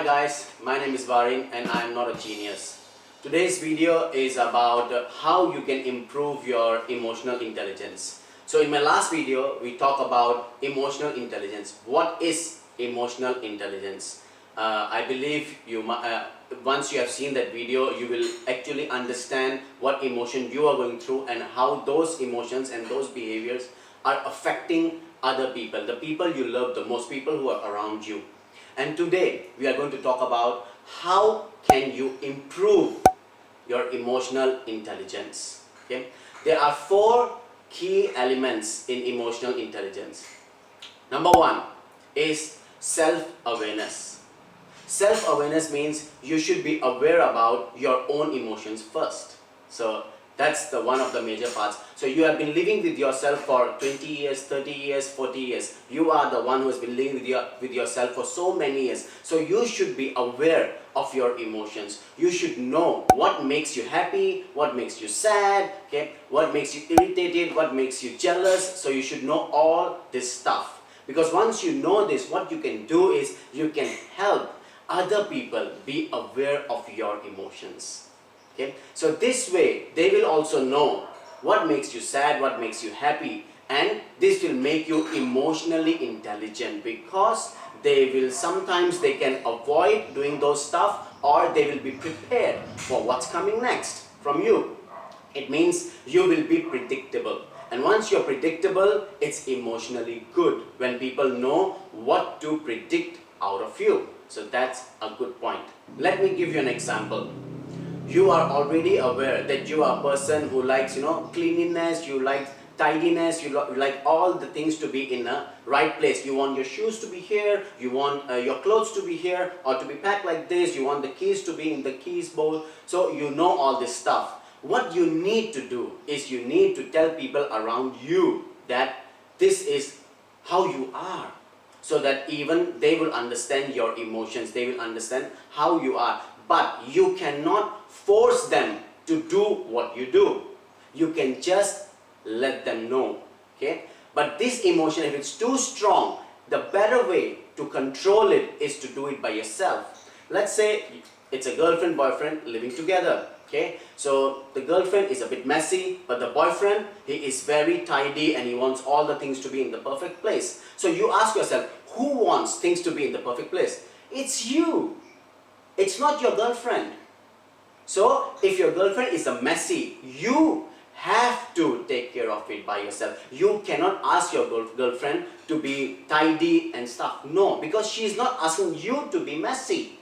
Hi guys, my name is Varin and I am not a genius. Today's video is about how you can improve your emotional intelligence. So in my last video, we talked about emotional intelligence. What is emotional intelligence? I believe once you have seen that video, you will actually understand what emotion you are going through and how those emotions and those behaviors are affecting other people, the people you love the most, people who are around you. And today we are going to talk about how can you improve your emotional intelligence. Okay? There are 4 key elements in emotional intelligence. Number 1 is self-awareness. Self-awareness means you should be aware about your own emotions first. So that's one of the major parts. So you have been living with yourself for 20 years, 30 years, 40 years. You are the one who has been living with yourself for so many years. So you should be aware of your emotions. You should know what makes you happy, what makes you sad, okay? What makes you irritated, what makes you jealous. So you should know all this stuff. Because once you know this, what you can do is you can help other people be aware of your emotions. Okay? So this way they will also know what makes you sad, what makes you happy, and this will make you emotionally intelligent, because they can avoid doing those stuff, or they will be prepared for what's coming next from you. It means you will be predictable. And once you're predictable, it's emotionally good when people know what to predict out of you. So that's a good point. Let me give you an example. You are already aware that you are a person who likes, cleanliness, you like tidiness, you like all the things to be in a right place. You want your shoes to be here, you want your clothes to be here or to be packed like this, you want the keys to be in the keys bowl. So you know all this stuff. What you need to do is you need to tell people around you that this is how you are, so that even they will understand your emotions, they will understand how you are. But you cannot force them to do what you do. You can just let them know. Okay? But this emotion, if it's too strong, the better way to control it is to do it by yourself. Let's say it's a girlfriend, boyfriend living together. Okay? So the girlfriend is a bit messy, but the boyfriend, he is very tidy and he wants all the things to be in the perfect place. So you ask yourself, who wants things to be in the perfect place? It's you. It's not your girlfriend. So if your girlfriend is a messy, you have to take care of it by yourself. You cannot ask your girlfriend to be tidy and stuff. No, because she's not asking you to be messy.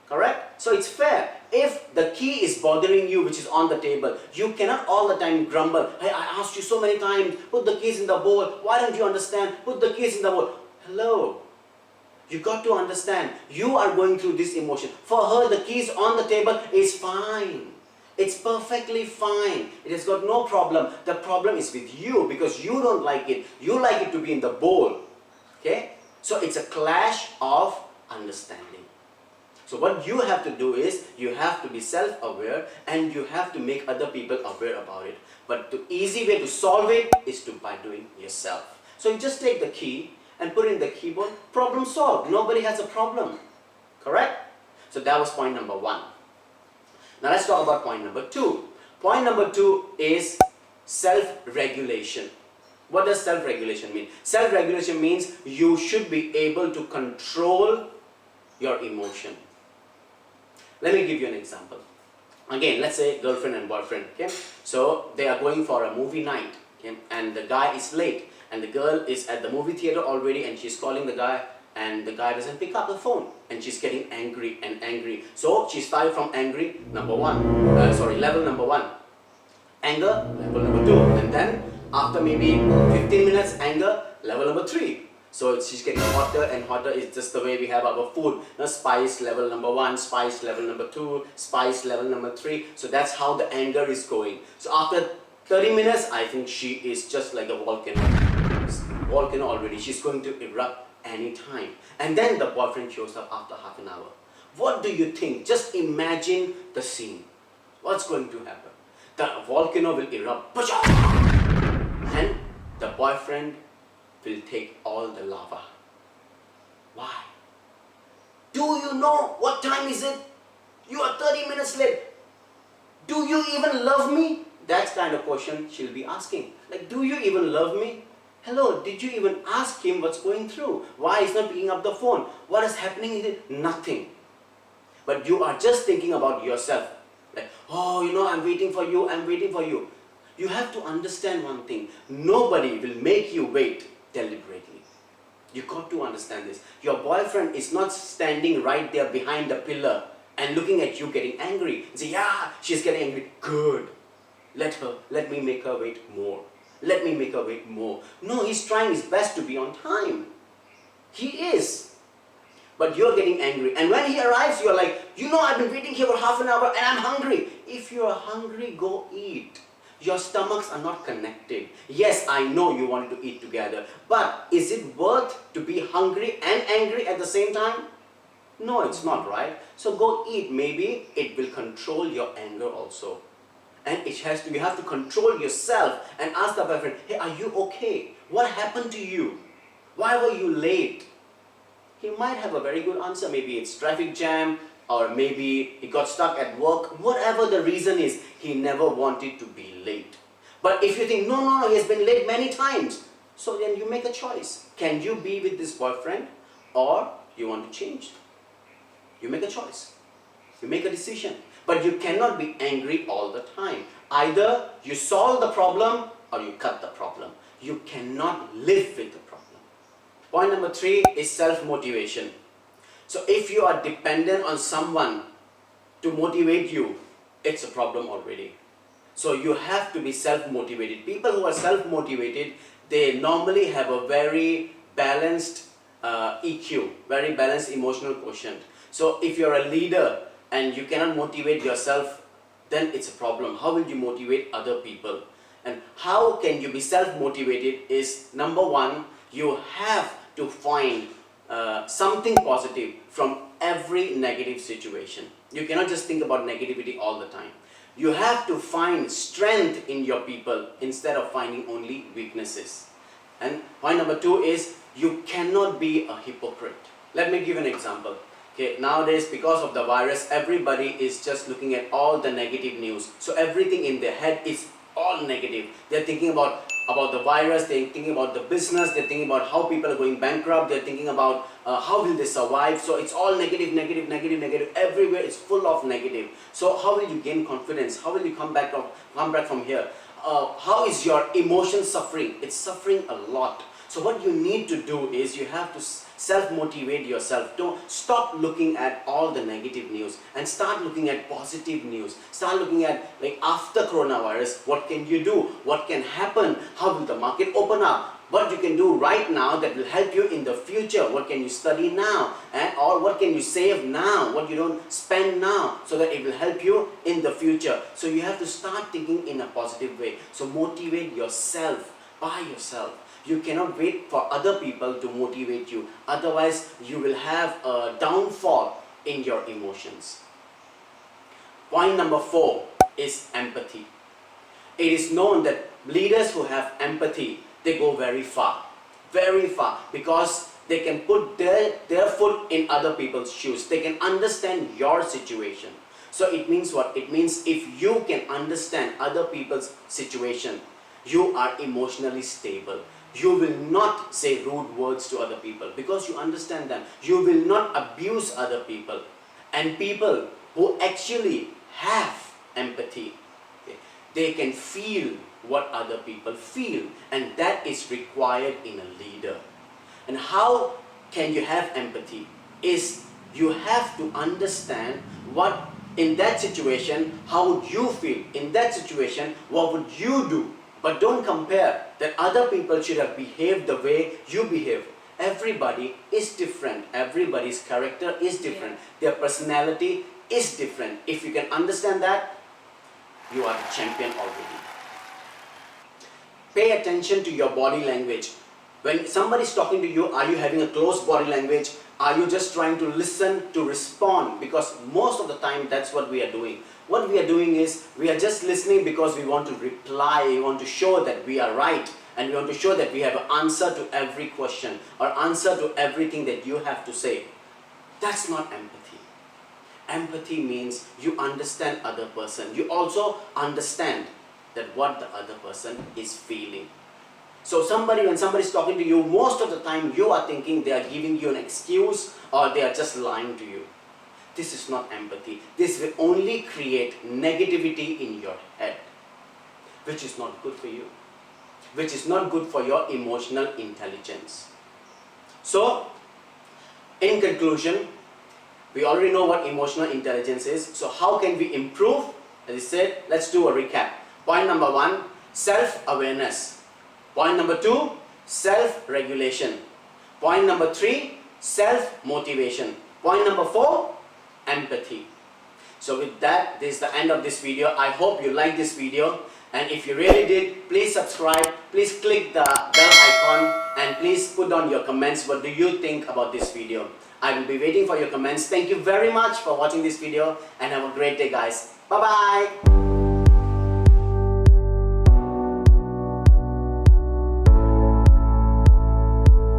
Correct? So it's fair. If the key is bothering you, which is on the table, you cannot all the time grumble. Hey, I asked you so many times, put the keys in the bowl. Why don't you understand? Put the keys in the bowl. Hello. You got to understand, you are going through this emotion. For her, the keys on the table is fine. It's perfectly fine. It has got no problem. The problem is with you, because you don't like it. You like it to be in the bowl. Okay? So it's a clash of understanding. So what you have to do is, you have to be self-aware and you have to make other people aware about it. But the easy way to solve it is by doing yourself. So you just take the key and put it in the keyboard, problem solved. Nobody has a problem. Correct? So that was point number 1. Now let's talk about point number 2. Point number 2 is self-regulation. What does self-regulation mean? Self-regulation means you should be able to control your emotion. Let me give you an example. Again, let's say girlfriend and boyfriend. Okay? So they are going for a movie night. Okay? And the guy is late. And the girl is at the movie theater already, and she's calling the guy, and the guy doesn't pick up the phone, and she's getting angry and angry. So she started from angry level number 1, anger level number 2, and then after maybe 15 minutes, anger level number 3. So she's getting hotter and hotter. It's just the way we have our food. Spice level number 1, spice level number 2, spice level number 3. So that's how the anger is going. So after 30 minutes, I think she is just like a volcano already. She's going to erupt anytime. And then the boyfriend shows up after half an hour. What do you think? Just imagine the scene. What's going to happen? The volcano will erupt. And the boyfriend will take all the lava. Why? Do you know what time is it? You are 30 minutes late. Do you even love me? That's kind of question she'll be asking. Like, do you even love me? Hello, did you even ask him what's going through? Why he's not picking up the phone? What is happening? Nothing. But you are just thinking about yourself. Like, oh, I'm waiting for you, I'm waiting for you. You have to understand one thing. Nobody will make you wait deliberately. You got to understand this. Your boyfriend is not standing right there behind the pillar and looking at you getting angry. Say, yeah, she's getting angry. Good. Let me make her wait more. Let me make her wait more. No, he's trying his best to be on time. He is. But you're getting angry. And when he arrives, you're like, I've been waiting here for half an hour and I'm hungry. If you're hungry, go eat. Your stomachs are not connected. Yes, I know you wanted to eat together. But is it worth to be hungry and angry at the same time? No, it's not, right? So go eat. Maybe it will control your anger also. And you have to control yourself and ask the boyfriend, hey, are you okay? What happened to you? Why were you late? He might have a very good answer. Maybe it's traffic jam, or maybe he got stuck at work. Whatever the reason is, he never wanted to be late. But if you think, no, he has been late many times, so then you make a choice. Can you be with this boyfriend, or you want to change? You make a choice. You make a decision. But you cannot be angry all the time. Either you solve the problem or you cut the problem. You cannot live with the problem. Point number 3 is self-motivation. So if you are dependent on someone to motivate you, it's a problem already. So you have to be self-motivated. People who are self-motivated, they normally have a very balanced EQ, very balanced emotional quotient. So if you're a leader and you cannot motivate yourself, then it's a problem. How will you motivate other people? And how can you be self-motivated is, number 1, you have to find something positive from every negative situation. You cannot just think about negativity all the time. You have to find strength in your people instead of finding only weaknesses. And point number 2 is, you cannot be a hypocrite. Let me give an example. Okay, nowadays, because of the virus, everybody is just looking at all the negative news. So everything in their head is all negative. They're thinking about the virus, they're thinking about the business, they're thinking about how people are going bankrupt, they're thinking about how will they survive. So it's all negative, negative, negative, negative. Everywhere it's full of negative. So how will you gain confidence? How will you come back from here? How is your emotion suffering? It's suffering a lot. So what you need to do is, you have to self-motivate yourself. Don't stop looking at all the negative news and start looking at positive news. Start looking at, like, after coronavirus, what can you do? What can happen? How will the market open up? What you can do right now that will help you in the future? What can you study now? Or what can you save now? What you don't spend now, so that it will help you in the future. So you have to start thinking in a positive way. So motivate yourself by yourself. You cannot wait for other people to motivate you. Otherwise, you will have a downfall in your emotions. Point number 4 is empathy. It is known that leaders who have empathy, they go very far, because they can put their foot in other people's shoes. They can understand your situation. So it means what? It means if you can understand other people's situation, you are emotionally stable. You will not say rude words to other people because you understand them. You will not abuse other people. And people who actually have empathy, okay, they can feel what other people feel, and that is required in a leader. And how can you have empathy? Is you have to understand what in that situation, how would you feel? In that situation, what would you do? But don't compare that other people should have behaved the way you behave. Everybody is different. Everybody's character is different. Their personality is different. If you can understand that, you are the champion already. Pay attention to your body language. When somebody is talking to you, are you having a close body language? Are you just trying to listen to respond? Because most of the time, that's what we are doing. What we are doing is, we are just listening because we want to reply, we want to show that we are right, and we want to show that we have an answer to every question, or answer to everything that you have to say. That's not empathy. Empathy means you understand other person. You also understand that what the other person is feeling. So when somebody is talking to you, most of the time you are thinking they are giving you an excuse or they are just lying to you. This is not empathy. This will only create negativity in your head, which is not good for you, which is not good for your emotional intelligence. So, in conclusion, we already know what emotional intelligence is. So how can we improve? As I said, let's do a recap. Point number 1, self-awareness. Point number 2, self-regulation. Point number 3, self-motivation. Point number 4, empathy. So with that, this is the end of this video. I hope you like this video. And if you really did, please subscribe. Please click the bell icon. And please put down your comments. What do you think about this video? I will be waiting for your comments. Thank you very much for watching this video. And have a great day, guys. Bye-bye.